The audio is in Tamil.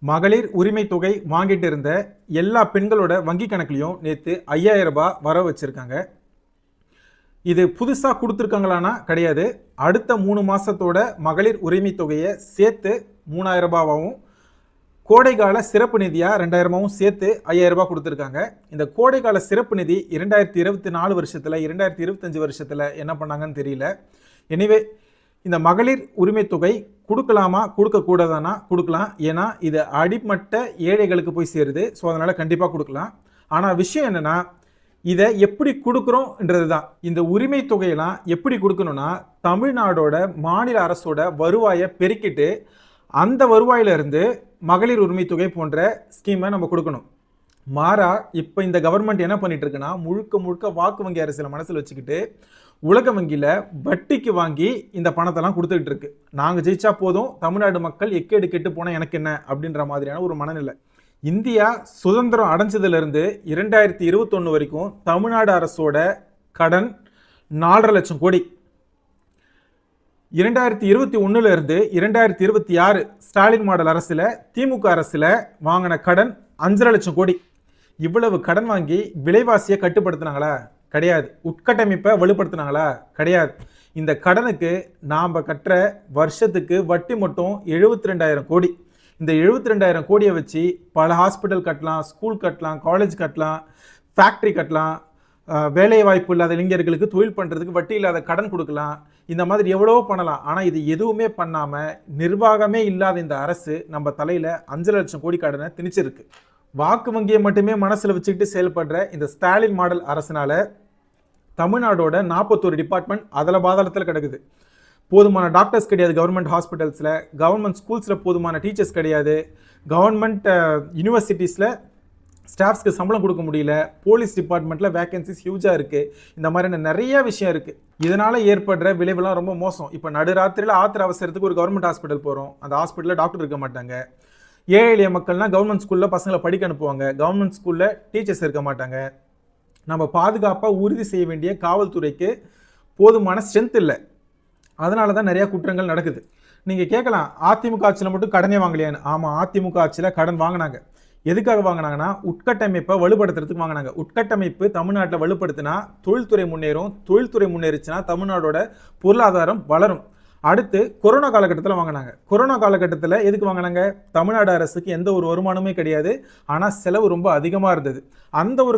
மகளிர் உரிமை தொகை வாங்கிட்டு இருந்த எல்லா பெண்களோட வங்கி கணக்குலையும் நேற்று 5000 ரூபாய் வர வச்சிருக்காங்க. இது புதுசாக கொடுத்துருக்காங்களான்னா கிடையாது. அடுத்த 3 மாதத்தோட மகளிர் உரிமை தொகையை சேர்த்து 3000 ரூபாவும் கோடைக்கால சிறப்பு நிதியாக 2000 சேர்த்து 5000 ரூபாய் கொடுத்துருக்காங்க. இந்த கோடைக்கால சிறப்பு நிதி 2024 வருஷத்தில் 2025 வருஷத்தில் என்ன பண்ணாங்கன்னு தெரியல. எனிவே இந்த மகளிர் உரிமை தொகை கொடுக்கலாமா கொடுக்கக்கூடாதானா கொடுக்கலாம். ஏன்னா இது அடிமட்ட ஏழைகளுக்கு போய் சேருது. ஸோ அதனால் கண்டிப்பாக கொடுக்கலாம். ஆனால் விஷயம் என்னென்னா இதை எப்படி கொடுக்குறோன்றது தான். இந்த உரிமை தொகையெல்லாம் எப்படி கொடுக்கணும்னா தமிழ்நாடோட மாநில அரசோட வருவாயை பெருக்கிட்டு அந்த வருவாயிலிருந்து மகளிர் உரிமை தொகை போன்ற ஸ்கீமை நம்ம கொடுக்கணும். மாறா இப்போ இந்த கவர்மெண்ட் என்ன பண்ணிட்டு இருக்குன்னா முழுக்க முழுக்க வாக்கு வங்கி அரசியலை மனசில் வச்சுக்கிட்டு உலக வங்கியில் வட்டிக்கு வாங்கி இந்த பணத்தெல்லாம் கொடுத்துக்கிட்டு இருக்கு. நாங்கள் ஜெயிச்சா போதும், தமிழ்நாடு மக்கள் எக்கேடு கெட்டு போனால் எனக்கு என்ன அப்படின்ற மாதிரியான ஒரு மனநிலை. இந்தியா சுதந்திரம் அடைஞ்சதுலேருந்து 2021 வரைக்கும் தமிழ்நாடு அரசோட கடன் 4.5 லட்சம் கோடி. 2021 2026 ஸ்டாலின் மாடல் அரசில் திமுக அரசில் வாங்கின கடன் 5.5 லட்சம் கோடி. இவ்வளவு கடன் வாங்கி விலைவாசியை கட்டுப்படுத்தினாங்களா? கிடையாது. உட்கட்டமைப்பை வலுப்படுத்தினாங்களா? கிடையாது. இந்த கடனுக்கு நாம் கட்டுற வருஷத்துக்கு வட்டி மட்டும் 72,000 கோடி. இந்த 72,000 கோடியை வச்சு பல ஹாஸ்பிட்டல் கட்டலாம், ஸ்கூல் கட்டலாம், காலேஜ் கட்டலாம், ஃபேக்ட்ரி கட்டலாம், வேலை வாய்ப்பு இல்லாத இளைஞர்களுக்கு தொழில் பண்ணுறதுக்கு வட்டி இல்லாத கடன் கொடுக்கலாம். இந்த மாதிரி எவ்வளவோ பண்ணலாம். ஆனால் இது எதுவுமே பண்ணாமல் நிர்வாகமே இல்லாத இந்த அரசு நம்ம தலையில் 5 லட்சம் கோடி கடனை திணிச்சிருக்கு. வாக்கு வங்கியை மட்டுமே மனசில் வச்சுக்கிட்டு செயல்படுற இந்த ஸ்டாலின் மாடல் அரசினால தமிழ்நாடோட 41 டிபார்ட்மெண்ட் அதில் பாதாளத்தில் கிடக்குது. போதுமான டாக்டர்ஸ் கிடையாது கவர்மெண்ட் ஹாஸ்பிட்டல்ஸில், கவர்மெண்ட் ஸ்கூல்ஸில் போதுமான டீச்சர்ஸ் கிடையாது, கவர்மெண்ட் யூனிவர்சிட்டிஸில் ஸ்டாஃப்ஸ்க்கு சம்பளம் கொடுக்க முடியல, போலீஸ் டிபார்ட்மெண்ட்டில் வேகன்சிஸ் ஹியூஜாக இருக்குது. இந்த மாதிரியான நிறைய விஷயம் இருக்குது. இதனால் ஏற்படுற விளைவுலாம் ரொம்ப மோசம். இப்போ நடுராத்திரியில் ஆத்திர அவசரத்துக்கு ஒரு கவர்மெண்ட் ஹாஸ்பிட்டல் போகிறோம், அந்த ஹாஸ்பிட்டலில் டாக்டர் இருக்க மாட்டாங்க. ஏழை எளிய மக்கள்னால் கவர்மெண்ட் ஸ்கூலில் பசங்களை படிக்க அனுப்புவாங்க, கவர்மெண்ட் ஸ்கூலில் டீச்சர்ஸ் இருக்க மாட்டாங்க. நம்ம பாதுகாப்பாக உறுதி செய்ய வேண்டிய காவல்துறைக்கு போதுமான ஸ்ட்ரென்த் இல்லை. அதனால தான் நிறையா குற்றங்கள் நடக்குது. நீங்கள் கேட்கலாம், அதிமுக ஆட்சியில் மட்டும் கடனே வாங்கலையான்னு. ஆமாம், அதிமுக ஆட்சியில் கடன் வாங்கினாங்க. எதுக்காக வாங்கினாங்கன்னா உட்கட்டமைப்பை வலுப்படுத்துறதுக்கு வாங்கினாங்க. உட்கட்டமைப்பு தமிழ்நாட்டில் வலுப்படுத்தினா தொழில்துறை முன்னேறும், தொழில்துறை முன்னேறிச்சுன்னா தமிழ்நாடோட பொருளாதாரம் வளரும். அடுத்து கொரோனா காலகட்டத்தில் வாங்கினாங்க. கொரோனா காலகட்டத்தில் எதுக்கு வாங்கினாங்க? தமிழ்நாடு அரசுக்கு எந்த ஒரு வருமானமே கிடையாது, ஆனால் செலவு ரொம்ப அதிகமாக இருந்தது. அந்த ஒரு